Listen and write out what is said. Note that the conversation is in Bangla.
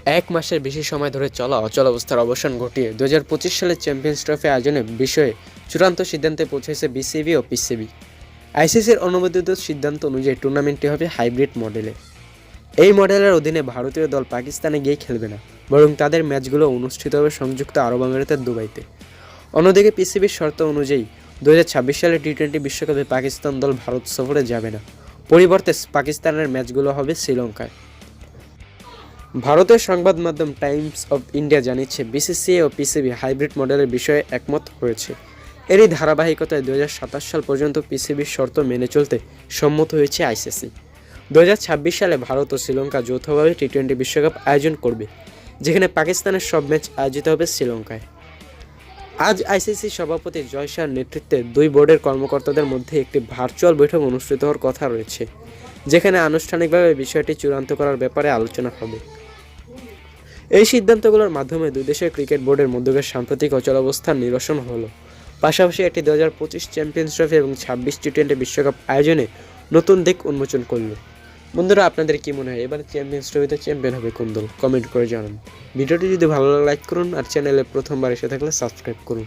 এক মাসের বেশি সময় ধরে চলা অচল অবস্থার অবসান ঘটিয়ে 2025 সালের চ্যাম্পিয়ন্স ট্রফি আয়োজনের বিষয়ে চূড়ান্ত সিদ্ধান্তে পৌঁছেছে বিসিবি ও পিসিবি। আইসিসির অনুমোদিত সিদ্ধান্ত অনুযায়ী টুর্নামেন্টটি হবে হাইব্রিড মডেলে। এই মডেলের অধীনে ভারতীয় দল পাকিস্তানে গিয়ে খেলবে না, বরং তাদের ম্যাচগুলো অনুষ্ঠিত হবে সংযুক্ত আরব আমিরাতের দুবাইতে। অন্যদিকে পিসিবির শর্ত অনুযায়ী 2026 সালে টি-20 বিশ্বকাপে পাকিস্তান দল ভারত সফরে যাবে না, পরিবর্তে পাকিস্তানের ম্যাচগুলো হবে শ্রীলঙ্কায়। ভারতের সংবাদ মাধ্যম টাইমস অব ইন্ডিয়া জানিয়েছে, বিসিসিআই ও পিসিবি হাইব্রিড মডেলের বিষয়ে একমত হয়েছে। এরই ধারাবাহিকতায় 2027 সাল পর্যন্ত পিসিবির শর্ত মেনে চলতে সম্মত হয়েছে আইসিসি। 2026 সালে ভারত ও শ্রীলঙ্কা যৌথভাবে টি-20 বিশ্বকাপ আয়োজন করবে, যেখানে পাকিস্তানের সব ম্যাচ আয়োজিত হবে শ্রীলঙ্কায়। আজ আইসিসি সভাপতি জয় শাহর নেতৃত্বে দুই বোর্ডের কর্মকর্তাদের মধ্যে একটি ভার্চুয়াল বৈঠক অনুষ্ঠিত হওয়ার কথা রয়েছে, যেখানে আনুষ্ঠানিকভাবে বিষয়টি চূড়ান্ত করার ব্যাপারে আলোচনা হবে। এই সিদ্ধান্তগুলোর মাধ্যমে দুই দেশের ক্রিকেট বোর্ডের মধ্যকার সাম্প্রতিক অচলাবস্থার নিরসন হলো। পাশাপাশি এটি 2025 চ্যাম্পিয়ন্স ট্রফি এবং 26 টি-20 বিশ্বকাপ আয়োজনে নতুন দিক উন্মোচন করল। বন্ধুরা, আপনাদের কি মনে হয় এবার চ্যাম্পিয়ন্স ট্রফিতে চ্যাম্পিয়ন হবে কোন দল? কমেন্ট করে জানান। ভিডিওটি যদি ভালো লাগে লাইক করুন, আর চ্যানেলে প্রথমবার এসে থাকলে সাবস্ক্রাইব করুন।